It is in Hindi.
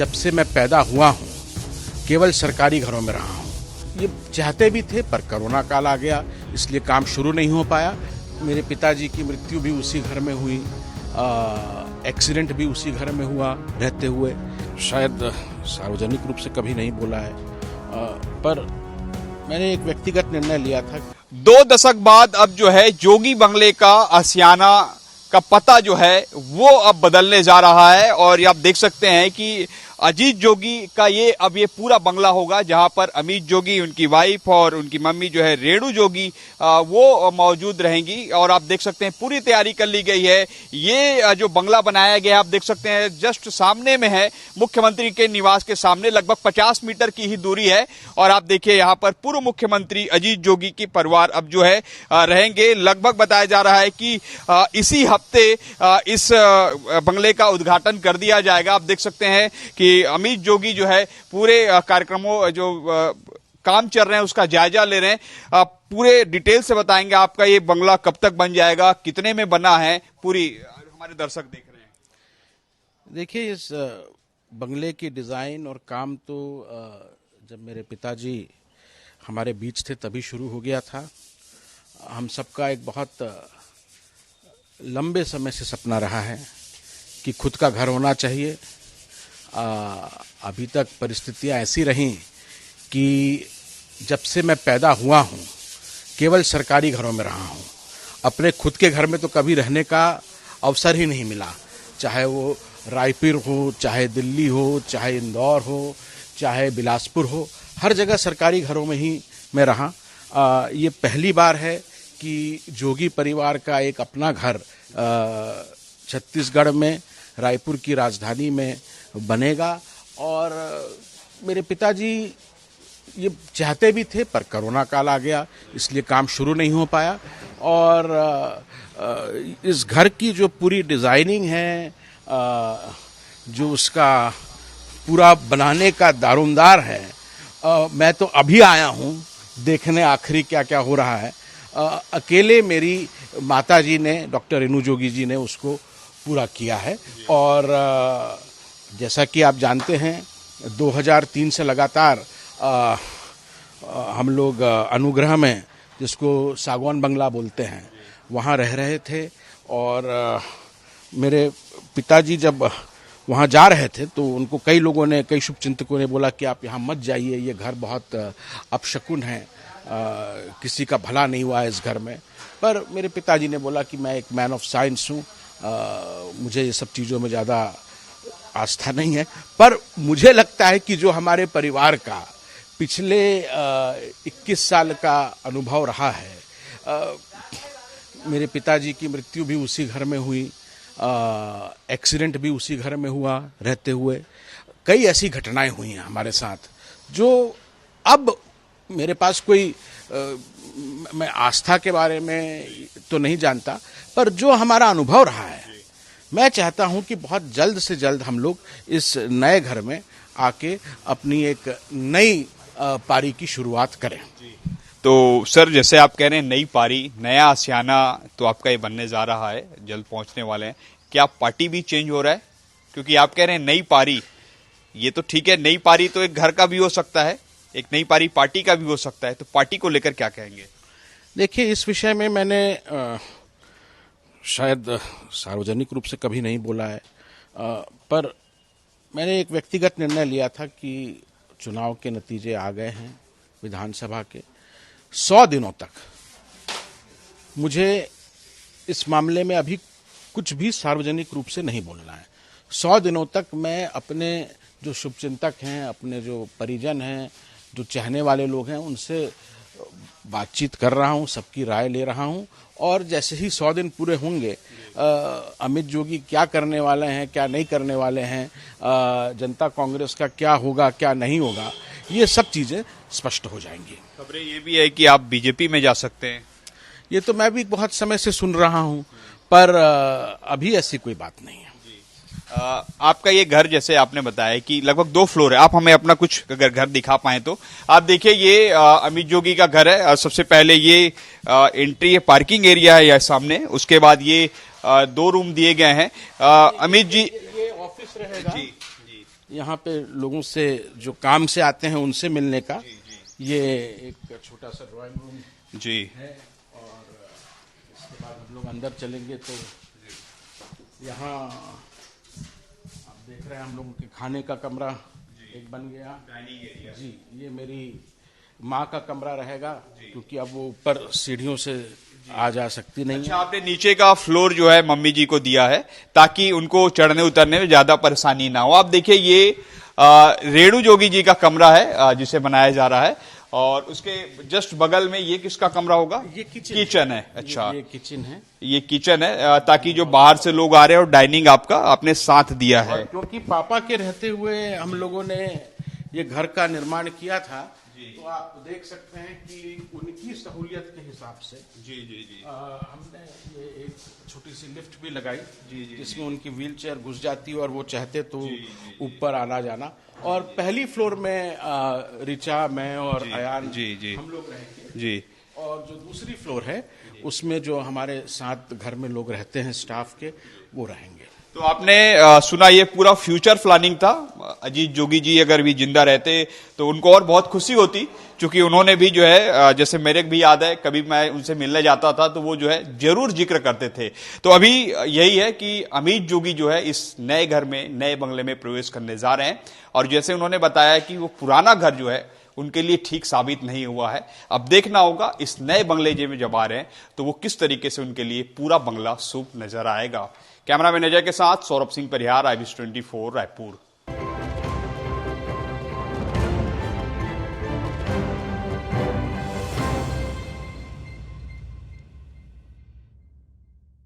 जब से मैं पैदा हुआ हूँ केवल सरकारी घरों में रहा हूँ। ये चाहते भी थे पर कोरोना काल आ गया, इसलिए काम शुरू नहीं हो पाया। मेरे पिताजी की मृत्यु भी उसी घर में हुई, एक्सीडेंट भी उसी घर में हुआ रहते हुए। शायद सार्वजनिक रूप से कभी नहीं बोला है, पर मैंने एक व्यक्तिगत निर्णय लिया था। 2 दशक बाद अब जो है जोगी बंगले का आशियाना का पता जो है वो अब बदलने जा रहा है। और ये आप देख सकते हैं कि अजीत जोगी का ये पूरा बंगला होगा, जहां पर अमित जोगी, उनकी वाइफ और उनकी मम्मी जो है रेणु जोगी वो मौजूद रहेंगी। और आप देख सकते हैं पूरी तैयारी कर ली गई है। ये जो बंगला बनाया गया है आप देख सकते हैं जस्ट सामने में है, मुख्यमंत्री के निवास के सामने लगभग 50 मीटर की ही दूरी है। और आप देखिए यहाँ पर पूर्व मुख्यमंत्री अजीत जोगी की परिवार अब जो है रहेंगे। लगभग बताया जा रहा है कि इसी हफ्ते इस बंगले का उद्घाटन कर दिया जाएगा। आप देख सकते हैं कि अमित जोगी जो है पूरे कार्यक्रमों जो काम चल रहे हैं उसका जायजा ले रहे हैं। पूरे डिटेल से बताएंगे आपका ये बंगला कब तक बन जाएगा, कितने में बना है, पूरी हमारे दर्शक देख रहे हैं। देखिए, इस बंगले की डिजाइन और काम तो जब मेरे पिताजी हमारे बीच थे तभी शुरू हो गया था। हम सबका एक बहुत लंबे समय से सपना रहा है कि खुद का घर होना चाहिए। अभी तक परिस्थितियां ऐसी रहीं कि जब से मैं पैदा हुआ हूं केवल सरकारी घरों में रहा हूं। अपने खुद के घर में तो कभी रहने का अवसर ही नहीं मिला, चाहे वो रायपुर हो, चाहे दिल्ली हो, चाहे इंदौर हो, चाहे बिलासपुर हो, हर जगह सरकारी घरों में ही मैं रहा। ये पहली बार है कि जोगी परिवार का एक अपना घर छत्तीसगढ़ में, रायपुर की राजधानी में बनेगा। और मेरे पिताजी ये चाहते भी थे पर कोरोना काल आ गया, इसलिए काम शुरू नहीं हो पाया। और इस घर की जो पूरी डिजाइनिंग है, जो उसका पूरा बनाने का दारोमदार है, मैं तो अभी आया हूँ देखने आखिरी क्या क्या हो रहा है। अकेले मेरी माताजी ने, डॉक्टर रेणु जोगी जी ने उसको पूरा किया है। और जैसा कि आप जानते हैं 2003 से लगातार हम लोग अनुग्रह में, जिसको सागवान बंगला बोलते हैं, वहाँ रह रहे थे। और मेरे पिताजी जब वहाँ जा रहे थे तो उनको कई लोगों ने, कई शुभचिंतकों ने बोला कि आप यहाँ मत जाइए, ये घर बहुत अपशकुन है, किसी का भला नहीं हुआ है इस घर में। पर मेरे पिताजी ने बोला कि मैं एक मैन ऑफ साइंस हूँ, मुझे ये सब चीज़ों में ज़्यादा आस्था नहीं है। पर मुझे लगता है कि जो हमारे परिवार का पिछले 21 साल का अनुभव रहा है, मेरे पिताजी की मृत्यु भी उसी घर में हुई, एक्सीडेंट भी उसी घर में हुआ रहते हुए। कई ऐसी घटनाएं हुई हैं हमारे साथ जो अब मेरे पास कोई मैं आस्था के बारे में तो नहीं जानता, पर जो हमारा अनुभव रहा है, मैं चाहता हूं कि बहुत जल्द से जल्द हम लोग इस नए घर में आके अपनी एक नई पारी की शुरुआत करें। तो सर, जैसे आप कह रहे हैं नई पारी, नया आशियाना तो आपका ये बनने जा रहा है, जल्द पहुंचने वाले हैं। क्या पार्टी भी चेंज हो रहा है? क्योंकि आप कह रहे हैं नई पारी, ये तो ठीक है, नई पारी तो एक घर का भी हो सकता है, एक नई पारी पार्टी का भी हो सकता है। तो पार्टी को लेकर क्या कहेंगे? देखिए, इस विषय में मैंने शायद सार्वजनिक रूप से कभी नहीं बोला है, पर मैंने एक व्यक्तिगत निर्णय लिया था कि चुनाव के नतीजे आ गए हैं विधानसभा के, 100 दिनों तक मुझे इस मामले में अभी कुछ भी सार्वजनिक रूप से नहीं बोलना है। 100 दिनों तक मैं अपने जो शुभचिंतक हैं, अपने जो परिजन हैं, जो चाहने वाले लोग हैं, उनसे बातचीत कर रहा हूं, सबकी राय ले रहा हूं। और जैसे ही 100 दिन पूरे होंगे, अमित जोगी क्या करने वाले हैं, क्या नहीं करने वाले हैं, जनता कांग्रेस का क्या होगा, क्या नहीं होगा, ये सब चीजें स्पष्ट हो जाएंगी। खबरें ये भी है कि आप बीजेपी में जा सकते हैं। ये तो मैं भी बहुत समय से सुन रहा हूं, पर अभी ऐसी कोई बात नहीं है। आपका ये घर, जैसे आपने बताया कि लगभग 2 फ्लोर है, आप हमें अपना कुछ अगर घर दिखा पाए तो। आप देखिए, ये अमित जोगी का घर है। सबसे पहले ये एंट्री है, पार्किंग एरिया है यहाँ सामने, उसके बाद ये 2 रूम दिए गए हैं। अमित जी, ये ऑफिस रहेगा जी। यहाँ पे लोगों से जो काम से आते हैं उनसे मिलने का ये एक छोटा सा ड्राइंग रूम जी है। और इसके बाद हम लोग अंदर चलेंगे तो यहाँ आप देख रहे हैं हम लोगों के खाने का कमरा एक बन गया। जी, ये मेरी माँ का कमरा रहेगा क्योंकि अब वो ऊपर सीढ़ियों से आ जा सकती नहीं अच्छा, आपने नीचे का फ्लोर जो है मम्मी जी को दिया है ताकि उनको चढ़ने उतरने में ज्यादा परेशानी ना हो। आप देखिए ये रेणु जोगी जी का कमरा है जिसे बनाया जा रहा है और उसके जस्ट बगल में ये किसका कमरा होगा? ये किचन है। अच्छा, ये किचन है। ये किचन है ताकि जो बाहर से लोग आ रहे हैं और डाइनिंग आपका आपने साथ दिया है। क्योंकि पापा के रहते हुए हम लोगों ने ये घर का निर्माण किया था तो आप देख सकते हैं कि उनकी सहूलियत के हिसाब से हमने ये एक छोटी सी लिफ्ट भी लगाई जिसमें उनकी व्हीलचेयर घुस जाती और वो चाहते तो ऊपर आना जाना। और पहली फ्लोर में रिचा, मैं और अयान हम लोग रहेंगे जी। और जो दूसरी फ्लोर है उसमें जो हमारे साथ घर में लोग रहते हैं स्टाफ के वो रहेंगे। तो आपने सुना ये पूरा फ्यूचर प्लानिंग था। अजीत जोगी जी अगर भी जिंदा रहते तो उनको और बहुत खुशी होती क्योंकि उन्होंने भी जो है जैसे मेरे भी याद है कभी मैं उनसे मिलने जाता था तो वो जो है जरूर जिक्र करते थे। तो अभी यही है कि अमित जोगी जो है इस नए घर में नए बंगले में प्रवेश करने जा रहे हैं और जैसे उन्होंने बताया कि वो पुराना घर जो है उनके लिए ठीक साबित नहीं हुआ है। अब देखना होगा इस नए बंगले में जब आ रहे हैं तो वो किस तरीके से उनके लिए पूरा बंगला शुभ नजर आएगा। कैमरामैन अजय के साथ सौरभ सिंह परिहार, IBC 24 रायपुर।